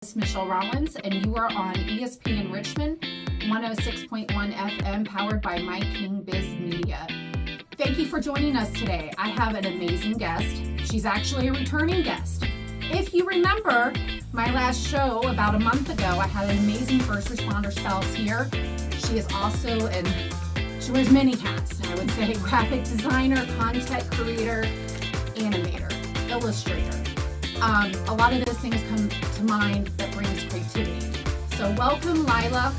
It's Michelle Rollins, and you are on ESPN Richmond, 106.1 FM, powered by My King Biz Media. Thank you for joining us today. I have an amazing guest. She's actually a returning guest. If you remember my last show about a month ago, I had an amazing first responder spouse here. She is also she wears many hats. I would say graphic designer, content creator, animator, illustrator. A lot of those things come to mind that brings creativity. So welcome, Lila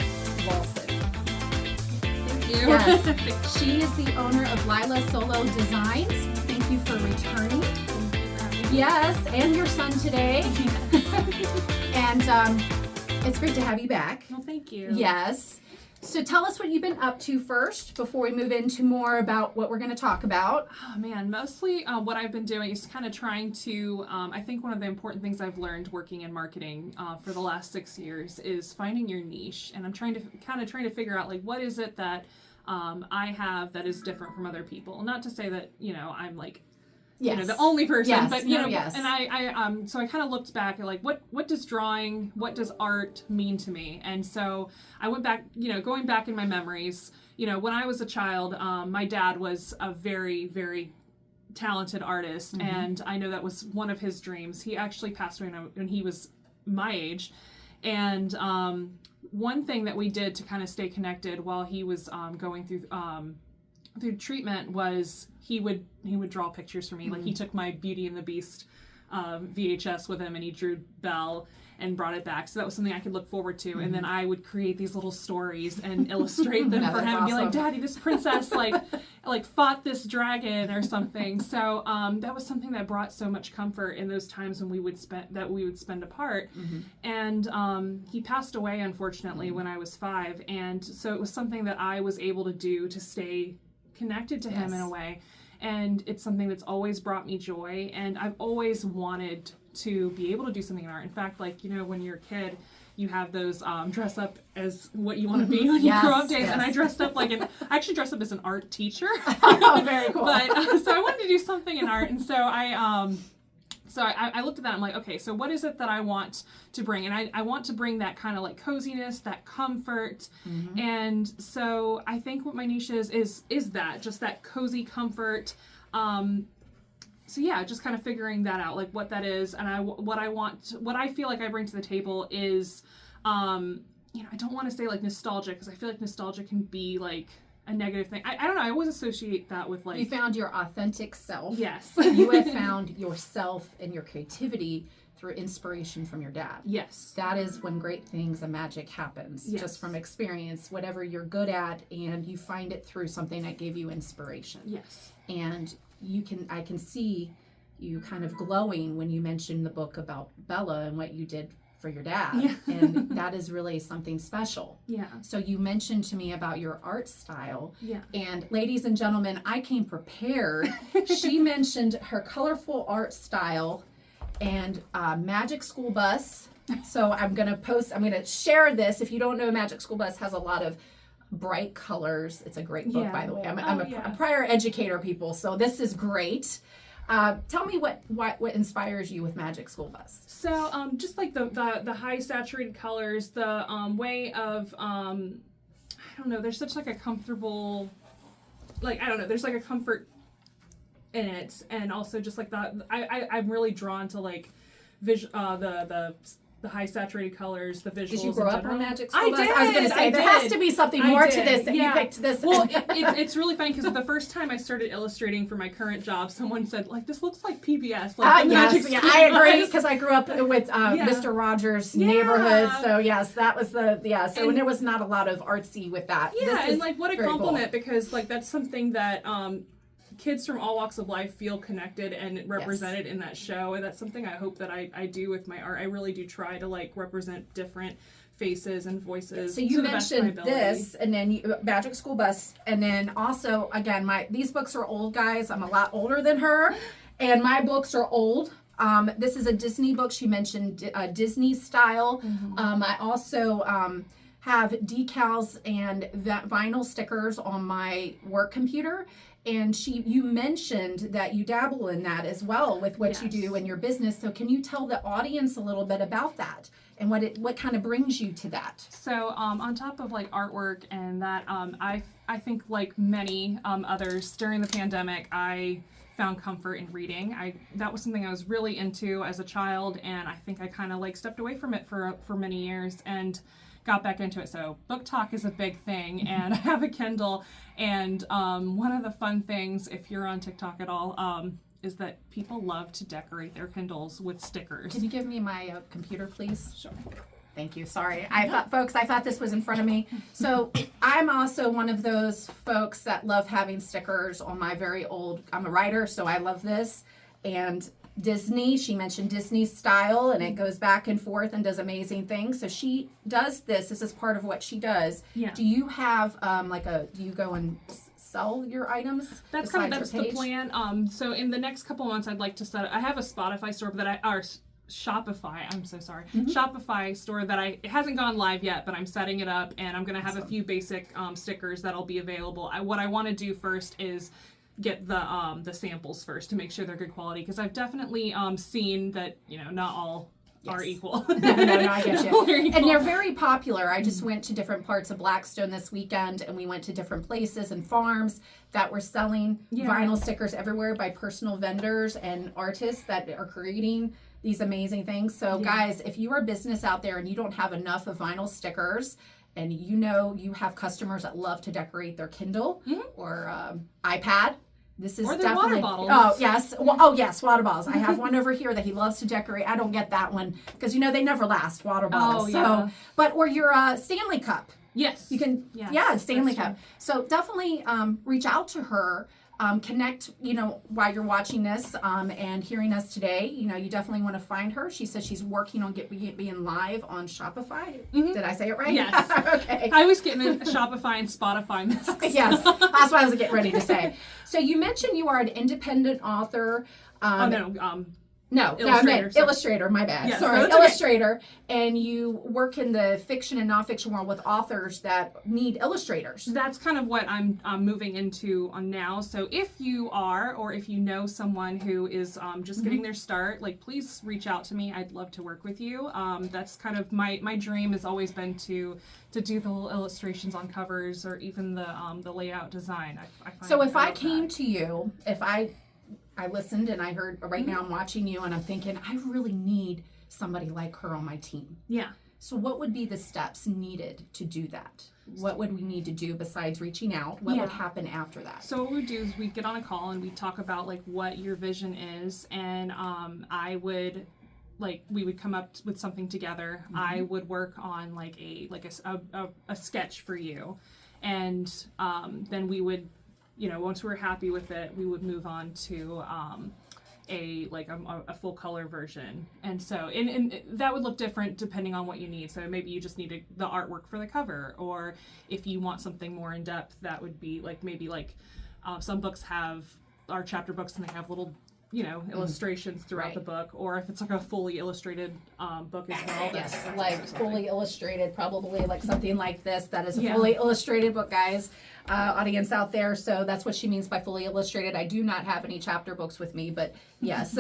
Lawson. Thank you. Yes, she is the owner of Lilah Solo Design. Thank you for returning. Thank you for having me. Yes, and your son today. And it's great to have you back. Well, thank you. Yes. So tell us what you've been up to first before we move into more about what we're going to talk about. Oh man, mostly what I've been doing is kind of trying to, I think one of the important things I've learned working in marketing for the last 6 years is finding your niche. And I'm trying to figure out like, what is it that I have that is different from other people? Not to say that, I'm like, Yes. the only person, Yes. but Yes. and I so I kind of looked back at like what does drawing, what does art mean to me? And so I went back, going back in my memories, when I was a child, my dad was a very, very talented artist, and I know that was one of his dreams. He actually passed away when he was my age, and one thing that we did to kind of stay connected while he was going through treatment was he would draw pictures for me. Like he took my Beauty and the Beast VHS with him, and he drew Belle and brought it back. So that was something I could look forward to. And then I would create these little stories and illustrate them for him and be like, Daddy, this princess like fought this dragon or something. So that was something that brought so much comfort in those times when we would spend apart. And he passed away, unfortunately, when I was 5. And so it was something that I was able to do to stay connected to him in a way, and it's something that's always brought me joy, and I've always wanted to be able to do something in art. In fact, like when you're a kid, you have those dress up as what you want to be when you grow up days, and I dressed up I actually dressed up as an art teacher. Oh, very cool. But so I wanted to do something in art, and so I looked at that. I'm like, okay, so what is it that I want to bring? And I want to bring that kind of like coziness, that comfort. And so I think what my niche is that, just that cozy comfort. So yeah, just kind of figuring that out, like what that is. And what I feel like I bring to the table is, I don't want to say like nostalgia, because I feel like nostalgia can be like a negative thing. I don't know. I always associate that with like... You found your authentic self. Yes. You have found yourself and your creativity through inspiration from your dad. Yes. That is when great things and magic happens. Yes. Just from experience, whatever you're good at, and you find it through something that gave you inspiration. Yes. And I can see you kind of glowing when you mentioned the book about Bella and what you did for your dad. Yeah. And that is really something special. Yeah. So you mentioned to me about your art style. Yeah. And ladies and gentlemen, I came prepared. She mentioned her colorful art style and Magic School Bus. So I'm going to share this. If you don't know, Magic School Bus has a lot of bright colors. It's a great book, by the way. I'm a prior educator, people. So this is great. Tell me what inspires you with Magic School Bus. So just like the high saturated colors, the way of I don't know, there's such like a comfortable, like I don't know, there's like a comfort in it, and also just like I'm really drawn to like the high saturated colors, the visuals. Did you grow up on Magic School I Bus? did. I was going to say there has to be something more to this that you picked this. Well, it's really funny because the first time I started illustrating for my current job, someone said like, "This looks like PBS." Like yes, I agree, because I grew up with Mr. Rogers' neighborhood. So yes, that was So and there was not a lot of artsy with that. Yeah, and like what a compliment, because like that's something that kids from all walks of life feel connected and represented in that show, and that's something I hope that I do with my art. I really do try to like represent different faces and voices. So you mentioned this, and then Magic School Bus, and then also again, these books are old, guys. I'm a lot older than her, and my books are old. This is a Disney book. She mentioned Disney style. I also have decals and vinyl stickers on my work computer. And you mentioned that you dabble in that as well with what you do in your business. So can you tell the audience a little bit about that and what kind of brings you to that? So on top of like artwork and that, I think like many others during the pandemic, I found comfort in reading. That was something I was really into as a child, and I think I kind of like stepped away from it for many years and got back into it. So book talk is a big thing, and I have a Kindle, and one of the fun things, if you're on TikTok at all, is that people love to decorate their Kindles with stickers. Can you give me my computer, please? Sure. Thank you. Sorry. I thought this was in front of me. So I'm also one of those folks that love having stickers on my I'm a writer, so I love this. And Disney, she mentioned Disney's style, and it goes back and forth and does amazing things. So she does this. This is part of what she does. Yeah. Do you have do you go and sell your items? That's the plan. So in the next couple months, I'd like to I have a Spotify store Shopify, I'm so sorry. Shopify store that it hasn't gone live yet, but I'm setting it up, and I'm going to have a few basic stickers that'll be available. What I want to do first is get the samples first to make sure they're good quality, because I've definitely seen that, not all are equal. No, I get you. And they're very popular. I just went to different parts of Blackstone this weekend, and we went to different places and farms that were selling vinyl stickers everywhere by personal vendors and artists that are creating these amazing things. So guys, if you are a business out there and you don't have enough of vinyl stickers, and you have customers that love to decorate their Kindle or iPad, this is definitely. Water bottles. Oh yes, yes, water bottles. I have one over here that he loves to decorate. I don't get that one because they never last, water bottles. Oh yeah. Or your Stanley Cup. Yes. You can. Yes, yeah, Stanley Cup. True. So definitely reach out to her. Connect, while you're watching this and hearing us today. You definitely want to find her. She says she's working on being live on Shopify. Did I say it right? Yes. Okay. I was getting a Shopify and Spotify mix. Yes, that's what I was getting ready to say. So you mentioned you are an independent author. No, I meant illustrator, my bad. Yes, Sorry, okay. Illustrator. And you work in the fiction and nonfiction world with authors that need illustrators. That's kind of what I'm moving into now. So if you are, or if you know someone who is just getting their start, please reach out to me. I'd love to work with you. That's kind of my dream has always been to do the little illustrations on covers, or even the layout design. I find so if I love came that. to you, if I listened and I heard, right now I'm watching you and I'm thinking, I really need somebody like her on my team. Yeah. So what would be the steps needed to do that? What would we need to do besides reaching out? What would happen after that? So what we do is we get on a call and we talk about what your vision is, and we would come up with something together. I would work on a sketch for you, and then we would, once we were happy with it, we would move on to a full color version. And so and that would look different depending on what you need. So maybe you just need the artwork for the cover, or if you want something more in depth, that would be some books are chapter books, and they have little illustrations throughout the book, or if it's a fully illustrated book as well. Yes, fully illustrated, probably something like this. That is a fully illustrated book, guys, audience out there. So that's what she means by fully illustrated. I do not have any chapter books with me, but yes.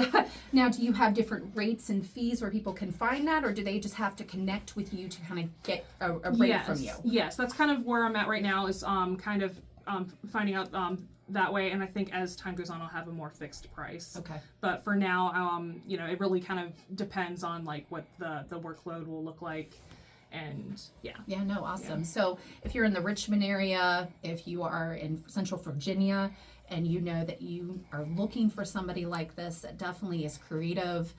Now, do you have different rates and fees where people can find that, or do they just have to connect with you to kind of get a rate from you? Yes, that's kind of where I'm at right now, is finding out that way, and I think as time goes on, I'll have a more fixed price. Okay. But for now, it really kind of depends on what the workload will look like, and awesome. Yeah. So if you're in the Richmond area, if you are in Central Virginia, and you know that you are looking for somebody like this that definitely is creative,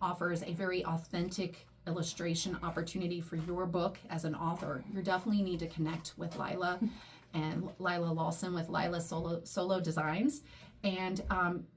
offers a very authentic illustration opportunity for your book as an author, you definitely need to connect with Lila and Lila Lawson with Lilah Solo Designs, and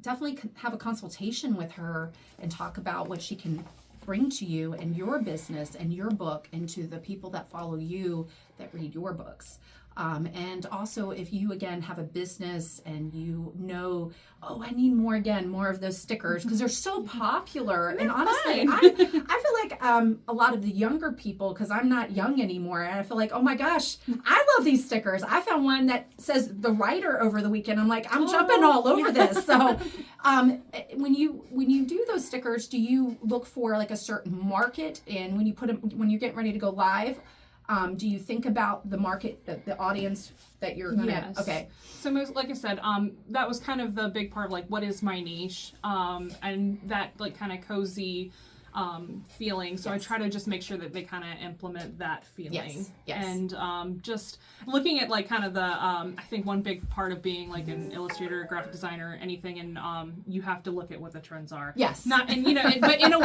definitely have a consultation with her and talk about what she can bring to you and your business and your book, and to the people that follow you that read your books. And also, if you again have a business and you know, oh, I need more of those stickers because they're so popular. And honestly, I feel like a lot of the younger people, because I'm not young anymore, and I feel like, oh my gosh, I love these stickers. I found one that says the writer over the weekend. I'm like, I'm jumping all over this. So when you do those stickers, do you look for like a certain market? And when you put them, when you're getting ready to go live, do you think about the market, the audience that you're gonna? Yes. Okay. So like I said, that was kind of the big part of like, what is my niche, and that like kind of cozy feeling. So I try to just make sure that they kind of implement that feeling. Yes. And just looking at like kind of the I think one big part of being like an illustrator, graphic designer, anything, and you have to look at what the trends are. Yes. Not and but in a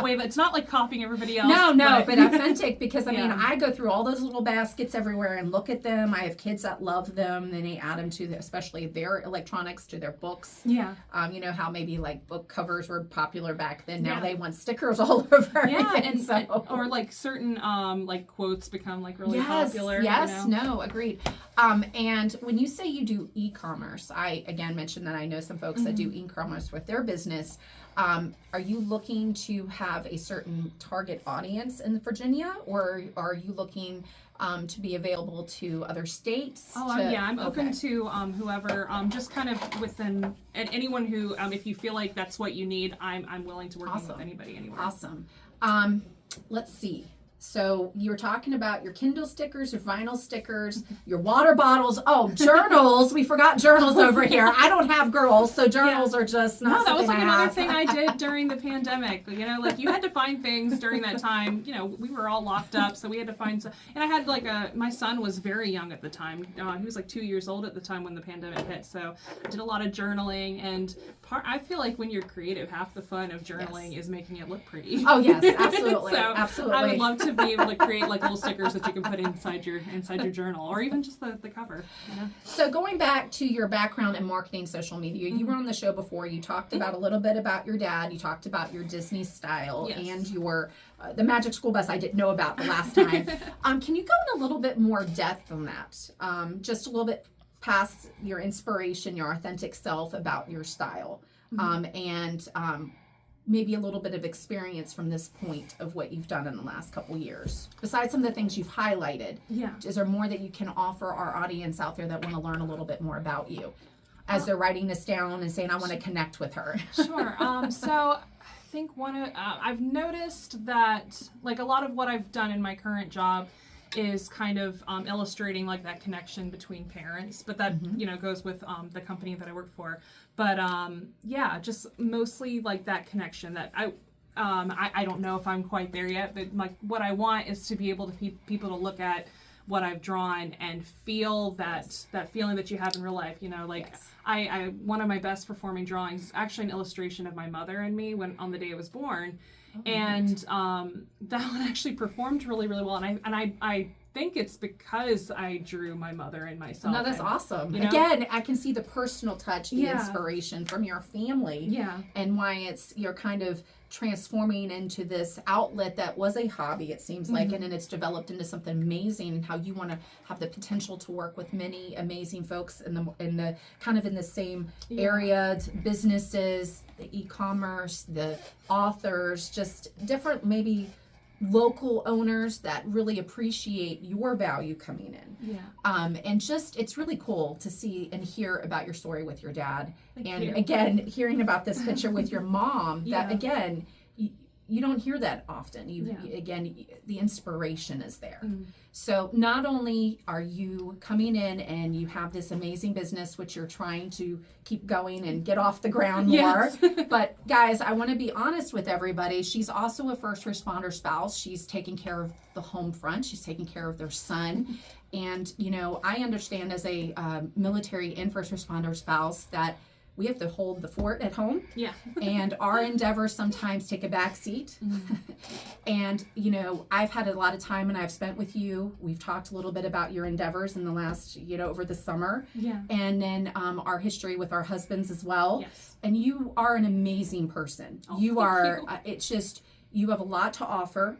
way that's not like copying everybody else. No, but authentic, because I mean, I go through all those little baskets everywhere and look at them. I have kids that love them. Then they add them to especially their electronics, to their books. Yeah. You know how maybe like book covers were popular back then. Now they want stickers all over. Yeah, everything, and or like certain like quotes become like really popular. Yes, you know? No, agreed. And when you say you do e-commerce, I again mentioned that I know some folks that do e-commerce with their business. Are you looking to have a certain target audience in Virginia, or are you looking to be available to other states? I'm open to whoever, just kind of within, and anyone who, if you feel like that's what you need, I'm willing to work with anybody, anywhere. Awesome. Let's see. So you were talking about your Kindle stickers, your vinyl stickers, your water bottles. Oh, journals. We forgot journals over here. I don't have girls, so journals are just not that was like something another thing I did during the pandemic. You know, like you had to find things during that time. You know, we were all locked up, so we had to find some. And I had like my son was very young at the time. He was like 2 years old at the time when the pandemic hit. So I did a lot of journaling, and I feel like when you're creative, half the fun of journaling is making it look pretty. Oh yes, absolutely. So absolutely. I would love to be able to create like little stickers that you can put inside your journal, or even just the cover. You know? So going back to your background in marketing, social media, you were on the show before. You talked about a little bit about your dad. You talked about your Disney style and your the Magic School Bus. I didn't know about the last time. Can you go in a little bit more depth on that? Just a little bit past your inspiration, your authentic self, about your style, and maybe a little bit of experience from this point of what you've done in the last couple years. Besides some of the things you've highlighted, is there more that you can offer our audience out there that want to learn a little bit more about you as they're writing this down and saying, I want to connect with her? Sure. So I think I've noticed that like a lot of what I've done in my current job is kind of illustrating like that connection between parents, but that goes with the company that I work for. But just mostly like that connection that I don't know if I'm quite there yet, but like what I want is to be able to people to look at what I've drawn and feel that feeling that you have in real life. You know, like I one of my best performing drawings is actually an illustration of my mother and me on the day I was born. And that one actually performed really, really well. And I think it's because I drew my mother and myself. No, that's awesome. You know? Again, I can see the personal touch, the inspiration from your family. Yeah. And why you're kind of transforming into this outlet that was a hobby, it seems like, and then it's developed into something amazing, and how you want to have the potential to work with many amazing folks in the kind of in the same area, businesses, the e-commerce, the authors, just different maybe local owners that really appreciate your value coming in. And just it's really cool to see and hear about your story with your dad. Thank and you. Again, hearing about this picture with your mom, that again, you don't hear that often. Again, the inspiration is there. So not only are you coming in and you have this amazing business, which you're trying to keep going and get off the ground more, but guys, I want to be honest with everybody. She's also a first responder spouse. She's taking care of the home front. She's taking care of their son. And, I understand as a military and first responder spouse that we have to hold the fort at home. And our endeavors sometimes take a back seat. And, I've had a lot of time and I've spent with you. We've talked a little bit about your endeavors in the last, over the summer. And then our history with our husbands as well. And you are an amazing person. You are, it's just, you have a lot to offer.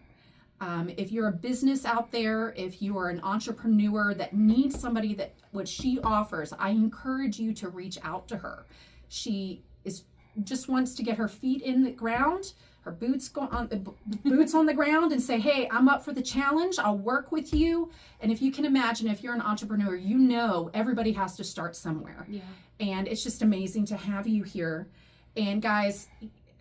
If you're a business out there, if you are an entrepreneur that needs somebody that what she offers, I encourage you to reach out to her. She just wants to get her feet in the ground, her boots on the ground, and say, hey, I'm up for the challenge. I'll work with you. And if you can imagine, if you're an entrepreneur, you know everybody has to start somewhere. Yeah. And it's just amazing to have you here. And guys,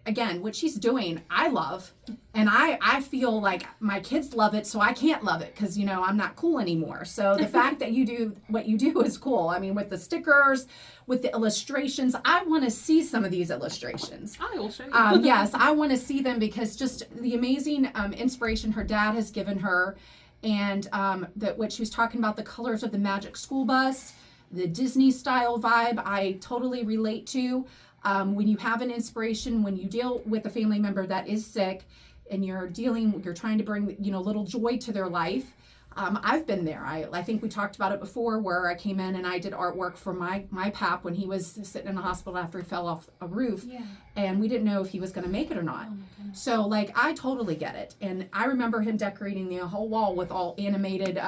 again, what she's doing, I love. And I feel like my kids love it, so I can't love it because, I'm not cool anymore. So the fact that you do what you do is cool. I mean, with the stickers, with the illustrations, I want to see some of these illustrations. I will show you. Yes, I want to see them because just the amazing inspiration her dad has given her, and what she was talking about, the colors of the Magic School Bus, the Disney style vibe, I totally relate to. When you have an inspiration, when you deal with a family member that is sick and you're trying to bring, little joy to their life. I've been there. I think we talked about it before where I came in and I did artwork for my pap when he was sitting in the hospital after he fell off a roof. Yeah. And we didn't know if he was going to make it or not. Oh, so I totally get it. And I remember him decorating the whole wall with all animated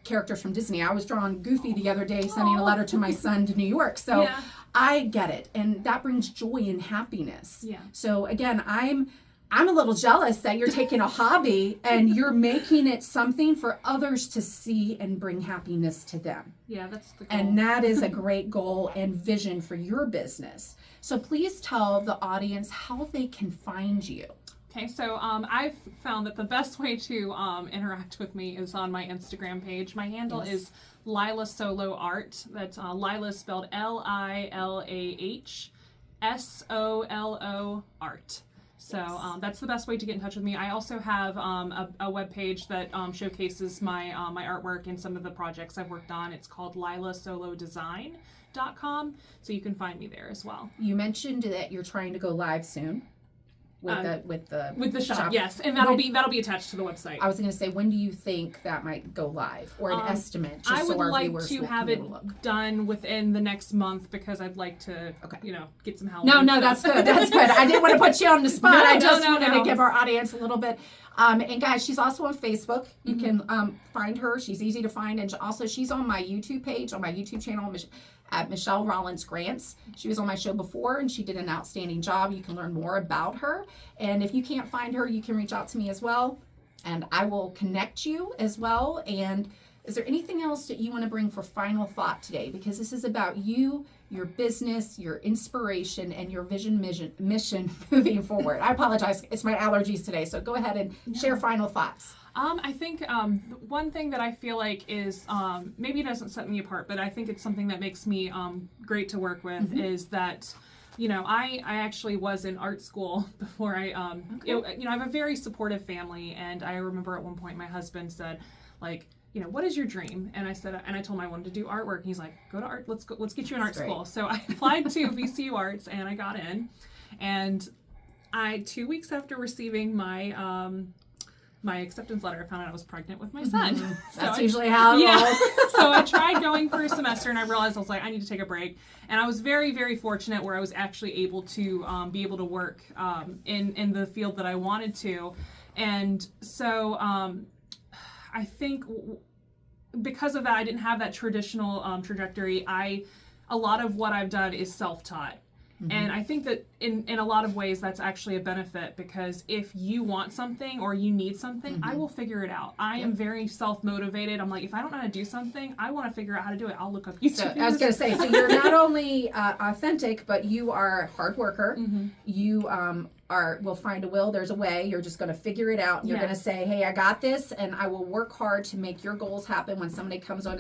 characters from Disney. I was drawing Goofy the other day, sending a letter to my son to New York. So yeah. I get it. And that brings joy and happiness. Yeah. So again, I'm a little jealous that you're taking a hobby and you're making it something for others to see and bring happiness to them. Yeah, that's the goal. And that is a great goal and vision for your business. So please tell the audience how they can find you. Okay, so I've found that the best way to interact with me is on my Instagram page. My handle is Lilah Solo Art. That's Lilah spelled LILAH SOLO Art. So that's the best way to get in touch with me. I also have a web page that showcases my artwork and some of the projects I've worked on. It's called Lilah Solo Design.com, so you can find me there as well. You mentioned that you're trying to go live soon with the shop, yes, and that'll be attached to the website. I was going to say, when do you think that might go live, or an estimate? Just I would so our like viewers to will have be it able to look. done within the next month because I'd like to, get some help. No, that's good. That's good. I didn't want to put you on the spot. I just wanted to give our audience a little bit. And guys, she's also on Facebook. You can find her. She's easy to find. And also, she's on my YouTube page, on my YouTube channel, at Michelle Rollins Grants. She was on my show before and she did an outstanding job. You can learn more about her. And if you can't find her, you can reach out to me as well. And I will connect you as well. And is there anything else that you want to bring for final thought today? Because this is about you, your business, your inspiration, and your mission moving forward. I apologize. It's my allergies today. So go ahead and share final thoughts. I think one thing that I feel like is maybe it doesn't set me apart, but I think it's something that makes me great to work with is that, I actually was in art school before I I have a very supportive family, and I remember at one point my husband said, what is your dream? And I said, and I told him I wanted to do artwork. And he's like, go to art. Let's get you in art school. So I applied to VCU Arts and I got in. And 2 weeks after receiving my acceptance letter, I found out I was pregnant with my son. That's usually how it rolls. So I tried going for a semester and I realized I need to take a break. And I was very, very fortunate where I was actually able to be able to work in the field that I wanted to. And so I think because of that, I didn't have that traditional trajectory. A lot of what I've done is self-taught. And I think that in a lot of ways that's actually a benefit, because if you want something or you need something, I will figure it out. I am very self-motivated. I'm like, if I don't know how to do something, I want to figure out how to do it. I'll look up YouTube. So, I was going to say, so you're not only authentic, but you are a hard worker. You will find there's a way. You're just going to figure it out. And you're going to say, hey, I got this, and I will work hard to make your goals happen when somebody comes on